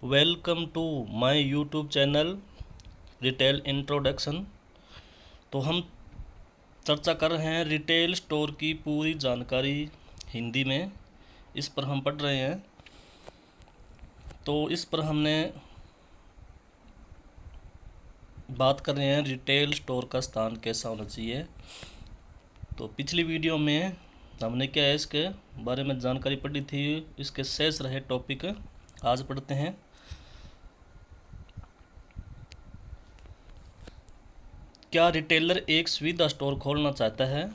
Welcome to my YouTube channel retail introduction. तो हम चर्चा कर रहे हैं रिटेल स्टोर की पूरी जानकारी हिंदी में, इस पर हम पढ़ रहे हैं। तो इस पर हमने बात कर रहे हैं रिटेल स्टोर का स्थान कैसा होना चाहिए। तो पिछली वीडियो में हमने क्या है इसके बारे में जानकारी पढ़ी थी, इसके शेष रहे टॉपिक आज पढ़ते हैं। क्या रिटेलर एक सुविधा स्टोर खोलना चाहता है?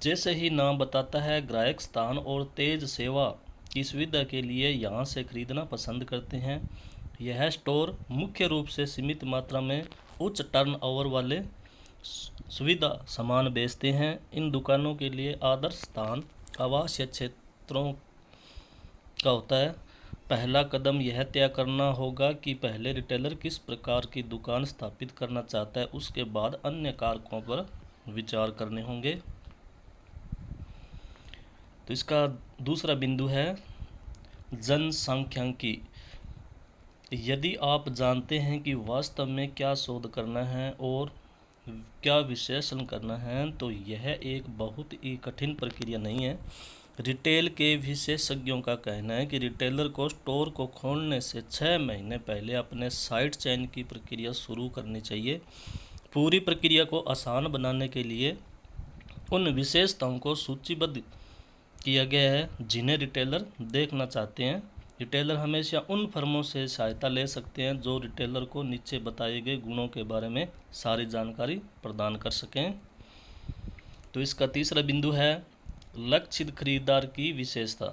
जैसे ही नाम बताता है, ग्राहक स्थान और तेज सेवा की सुविधा के लिए यहाँ से खरीदना पसंद करते हैं। यह स्टोर मुख्य रूप से सीमित मात्रा में उच्च टर्नओवर वाले सुविधा सामान बेचते हैं। इन दुकानों के लिए आदर्श स्थान आवासीय क्षेत्रों का होता है। पहला कदम यह तय करना होगा कि पहले रिटेलर किस प्रकार की दुकान स्थापित करना चाहता है, उसके बाद अन्य कारकों पर विचार करने होंगे। तो इसका दूसरा बिंदु है जनसांख्यिकी। यदि आप जानते हैं कि वास्तव में क्या शोध करना है और क्या विश्लेषण करना है, तो यह एक बहुत ही कठिन प्रक्रिया नहीं है। रिटेल के विशेषज्ञों का कहना है कि रिटेलर को स्टोर को खोलने से 6 महीने पहले अपने साइट चयन की प्रक्रिया शुरू करनी चाहिए। पूरी प्रक्रिया को आसान बनाने के लिए उन विशेषताओं को सूचीबद्ध किया गया है जिन्हें रिटेलर देखना चाहते हैं। रिटेलर हमेशा उन फर्मों से सहायता ले सकते हैं जो रिटेलर को नीचे बताए गए गुणों के बारे में सारी जानकारी प्रदान कर सकें। तो इसका तीसरा बिंदु है लक्षित खरीदार की विशेषता।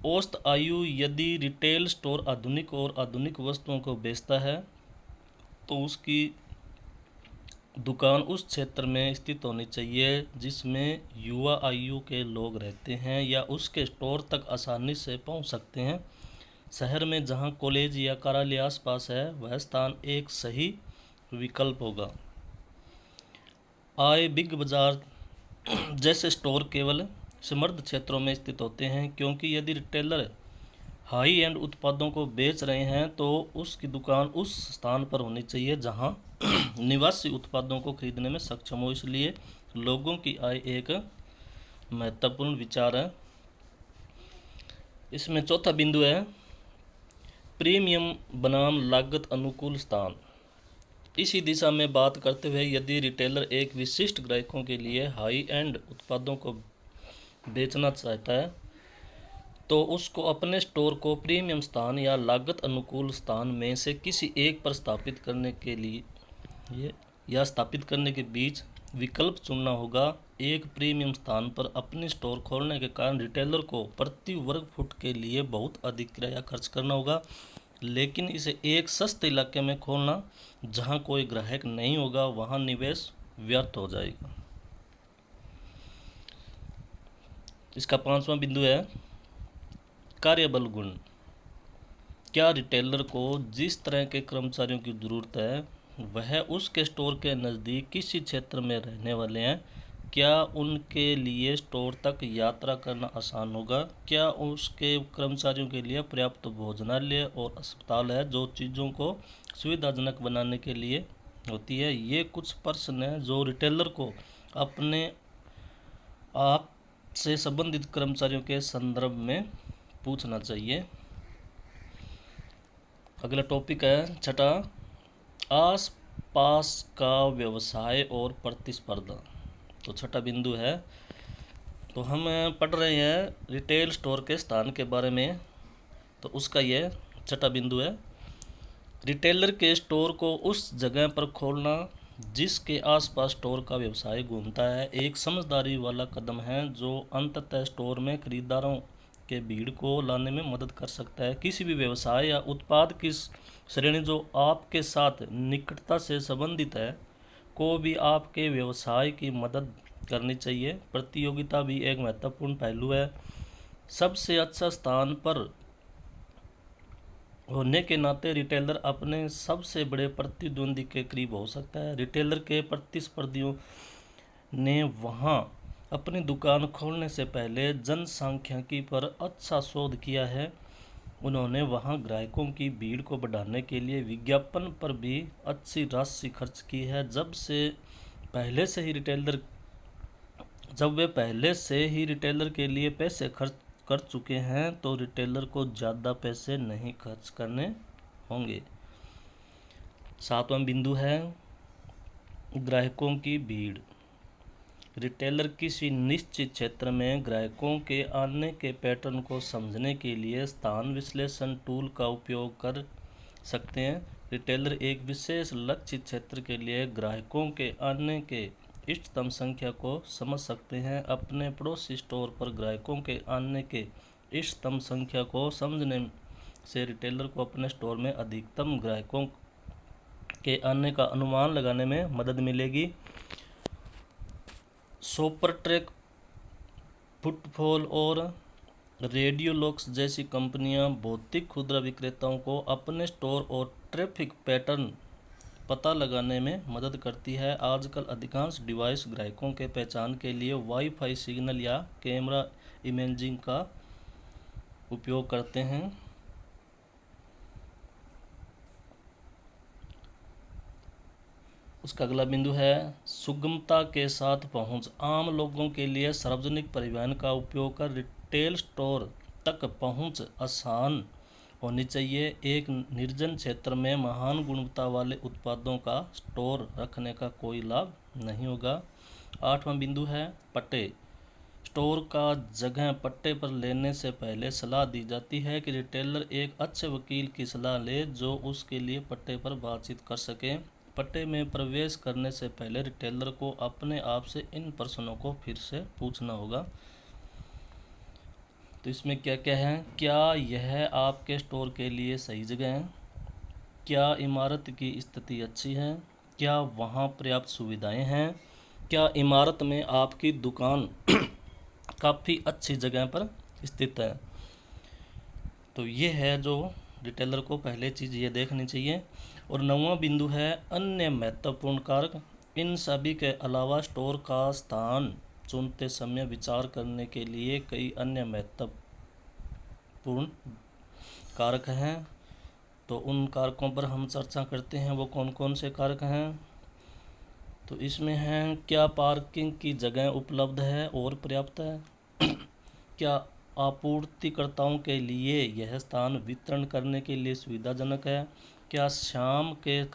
औसत आयु। यदि रिटेल स्टोर आधुनिक और आधुनिक वस्तुओं को बेचता है तो उसकी दुकान उस क्षेत्र में स्थित होनी चाहिए जिसमें युवा आयु के लोग रहते हैं या उसके स्टोर तक आसानी से पहुंच सकते हैं। शहर में जहां कॉलेज या कार्यालय आसपास है, वह स्थान एक सही विकल्प होगा। आय। बिग बाजार जैसे स्टोर केवल समृद्ध क्षेत्रों में स्थित होते हैं, क्योंकि यदि रिटेलर हाई एंड उत्पादों को बेच रहे हैं तो उसकी दुकान उस स्थान पर होनी चाहिए जहां निवासी उत्पादों को खरीदने में सक्षम हो। इसलिए लोगों की आय एक महत्वपूर्ण विचार है। इसमें चौथा बिंदु है प्रीमियम बनाम लागत अनुकूल स्थान। इसी दिशा में बात करते हुए, यदि रिटेलर एक विशिष्ट ग्राहकों के लिए हाई एंड उत्पादों को बेचना चाहता है तो उसको अपने स्टोर को प्रीमियम स्थान या लागत अनुकूल स्थान में से किसी एक पर स्थापित करने के लिए या स्थापित करने के बीच विकल्प चुनना होगा। एक प्रीमियम स्थान पर अपनी स्टोर खोलने के कारण रिटेलर को प्रति वर्ग फुट के लिए बहुत अधिक किराया खर्च करना होगा, लेकिन इसे एक सस्ते इलाके में खोलना जहां कोई ग्राहक नहीं होगा, वहां निवेश व्यर्थ हो जाएगा। इसका पांचवा बिंदु है कार्यबल गुण। क्या रिटेलर को जिस तरह के कर्मचारियों की ज़रूरत है वह उसके स्टोर के नज़दीक किसी क्षेत्र में रहने वाले हैं? क्या उनके लिए स्टोर तक यात्रा करना आसान होगा? क्या उसके कर्मचारियों के लिए पर्याप्त भोजनालय और अस्पताल है जो चीज़ों को सुविधाजनक बनाने के लिए होती है? ये कुछ प्रश्न हैं जो रिटेलर को अपने आप से संबंधित कर्मचारियों के संदर्भ में पूछना चाहिए। अगला टॉपिक है छठा, आस पास का व्यवसाय और प्रतिस्पर्धा। तो छठा बिंदु है, तो हम पढ़ रहे हैं रिटेल स्टोर के स्थान के बारे में। तो उसका यह छठा बिंदु है रिटेलर के स्टोर को उस जगह पर खोलना जिसके आसपास स्टोर का व्यवसाय घूमता है एक समझदारी वाला कदम है जो अंततः स्टोर में खरीदारों के भीड़ को लाने में मदद कर सकता है। किसी भी व्यवसाय या उत्पाद की श्रेणी जो आपके साथ निकटता से संबंधित है को भी आपके व्यवसाय की मदद करनी चाहिए। प्रतियोगिता भी एक महत्वपूर्ण पहलू है। सबसे अच्छा स्थान पर होने के नाते रिटेलर अपने सबसे बड़े प्रतिद्वंदी के करीब हो सकता है। रिटेलर के प्रतिस्पर्धियों ने वहां अपनी दुकान खोलने से पहले जनसांख्यिकी पर अच्छा शोध किया है। उन्होंने वहां ग्राहकों की भीड़ को बढ़ाने के लिए विज्ञापन पर भी अच्छी राशि खर्च की है। जब वे पहले से ही रिटेलर के लिए पैसे खर्च कर चुके हैं तो रिटेलर को ज़्यादा पैसे नहीं खर्च करने होंगे। 7वां बिंदु है ग्राहकों की भीड़। रिटेलर किसी निश्चित क्षेत्र में ग्राहकों के आने के पैटर्न को समझने के लिए स्थान विश्लेषण टूल का उपयोग कर सकते हैं। रिटेलर एक विशेष लक्षित क्षेत्र के लिए ग्राहकों के आने के इष्टतम संख्या को समझ सकते हैं। अपने पड़ोसी स्टोर पर ग्राहकों के आने के इष्टतम संख्या को समझने से रिटेलर को अपने स्टोर में अधिकतम ग्राहकों के आने का अनुमान लगाने में मदद मिलेगी। शॉपर ट्रैक, फुटफॉल और रेडियोलॉक्स जैसी कंपनियां भौतिक खुदरा विक्रेताओं को अपने स्टोर और ट्रैफिक पैटर्न पता लगाने में मदद करती है। आजकल अधिकांश डिवाइस ग्राहकों के पहचान के लिए वाईफाई सिग्नल या कैमरा इमेजिंग का उपयोग करते हैं। उसका अगला बिंदु है सुगमता के साथ पहुंच। आम लोगों के लिए सार्वजनिक परिवहन का उपयोग कर रिटेल स्टोर तक पहुंच आसान होनी चाहिए। एक निर्जन क्षेत्र में महान गुणवत्ता वाले उत्पादों का स्टोर रखने का कोई लाभ नहीं होगा। 8वां बिंदु है पट्टे। स्टोर का जगह पट्टे पर लेने से पहले सलाह दी जाती है कि रिटेलर एक अच्छे वकील की सलाह ले जो उसके लिए पट्टे पर बातचीत कर सके। पट्टे में प्रवेश करने से पहले रिटेलर को अपने आप से इन प्रश्नों को फिर से पूछना होगा। तो इसमें क्या क्या है? क्या यह आपके स्टोर के लिए सही जगह है? क्या इमारत की स्थिति अच्छी है? क्या वहाँ पर्याप्त सुविधाएं हैं? क्या इमारत में आपकी दुकान काफ़ी अच्छी जगह पर स्थित है? तो ये है जो रिटेलर को पहले चीज़ ये देखनी चाहिए। और 9वां बिंदु है अन्य महत्वपूर्ण कारक। इन सभी के अलावा स्टोर का स्थान चुनते समय विचार करने के लिए कई अन्य महत्वपूर्ण कारक हैं। तो उन कारकों पर हम चर्चा करते हैं, वो कौन कौन से कारक हैं। तो इसमें हैं क्या पार्किंग की जगह उपलब्ध है और पर्याप्त है? क्या आपूर्तिकर्ताओं के लिए यह स्थान वितरण करने के लिए सुविधाजनक है? क्या शाम के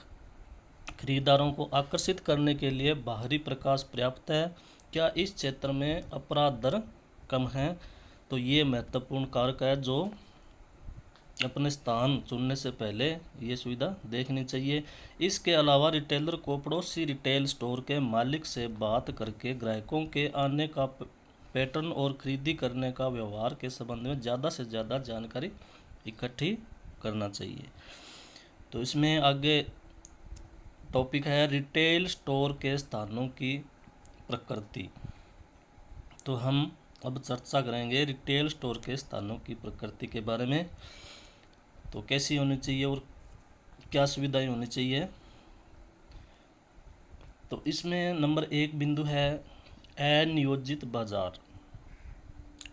खरीदारों को आकर्षित करने के लिए बाहरी प्रकाश पर्याप्त है? क्या इस क्षेत्र में अपराध दर कम है? तो ये महत्वपूर्ण कारक है जो अपने स्थान चुनने से पहले ये सुविधा देखनी चाहिए। इसके अलावा रिटेलर को पड़ोसी रिटेल स्टोर के मालिक से बात करके ग्राहकों के आने का पैटर्न और खरीदी करने का व्यवहार के संबंध में ज़्यादा से ज़्यादा जानकारी इकट्ठी करना चाहिए। तो इसमें आगे टॉपिक है रिटेल स्टोर के स्थानों की प्रकृति। तो हम अब चर्चा करेंगे रिटेल स्टोर के स्थानों की प्रकृति के बारे में। तो कैसी होनी चाहिए और क्या सुविधाएं होनी चाहिए। तो इसमें नंबर 1 बिंदु है अनियोजित बाजार।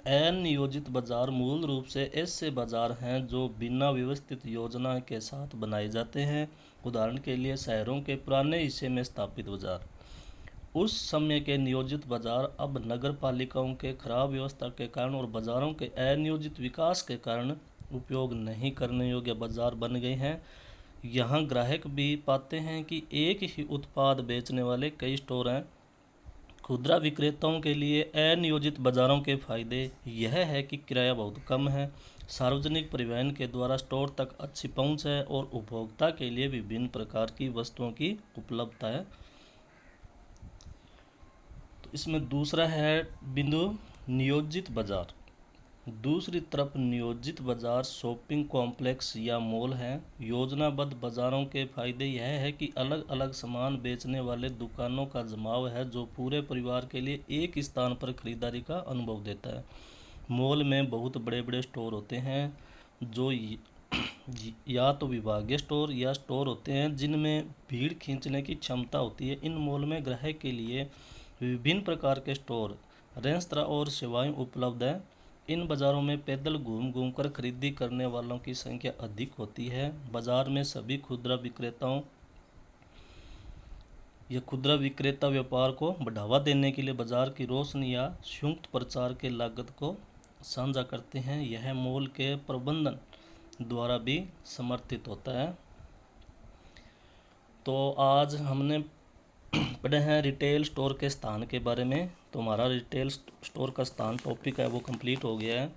अनियोजित बाजार मूल रूप से ऐसे बाजार हैं जो बिना व्यवस्थित योजना के साथ बनाए जाते हैं। उदाहरण के लिए शहरों के पुराने हिस्से में स्थापित बाजार। उस समय के नियोजित बाजार अब नगर पालिकाओं के खराब व्यवस्था के कारण और बाजारों के अनियोजित विकास के कारण उपयोग नहीं करने योग्य बाजार बन गए हैं। यहाँ ग्राहक भी पाते हैं कि एक ही उत्पाद बेचने वाले कई स्टोर हैं। खुदरा विक्रेताओं के लिए अनियोजित बाजारों के फायदे यह है कि किराया बहुत कम है, सार्वजनिक परिवहन के द्वारा स्टोर तक अच्छी पहुंच है और उपभोक्ता के लिए विभिन्न प्रकार की वस्तुओं की उपलब्धता है। तो इसमें दूसरा है बिंदु नियोजित बाजार। दूसरी तरफ नियोजित बाजार शॉपिंग कॉम्प्लेक्स या मॉल हैं। योजनाबद्ध बाजारों के फायदे यह है कि अलग अलग सामान बेचने वाले दुकानों का जमाव है जो पूरे परिवार के लिए एक स्थान पर खरीदारी का अनुभव देता है। मॉल में बहुत बड़े बड़े स्टोर होते हैं जो या तो विभागीय स्टोर या स्टोर होते हैं जिनमें भीड़ खींचने की क्षमता होती है। इन मॉल में ग्राहक के लिए विभिन्न प्रकार के स्टोर, रेस्तरां और सेवाएं उपलब्ध हैं। इन बाज़ारों में पैदल घूम घूम कर खरीदी करने वालों की संख्या अधिक होती है। बाज़ार में सभी खुदरा विक्रेताओं या खुदरा विक्रेता व्यापार को बढ़ावा देने के लिए बाज़ार की रोशनी या संयुक्त प्रचार के लागत को साझा करते हैं। यह मॉल के प्रबंधन द्वारा भी समर्थित होता है। तो आज हमने पढ़े हैं रिटेल स्टोर के स्थान के बारे में। तो हमारा रिटेल स्टोर का स्थान टॉपिक है वो कंप्लीट हो गया है।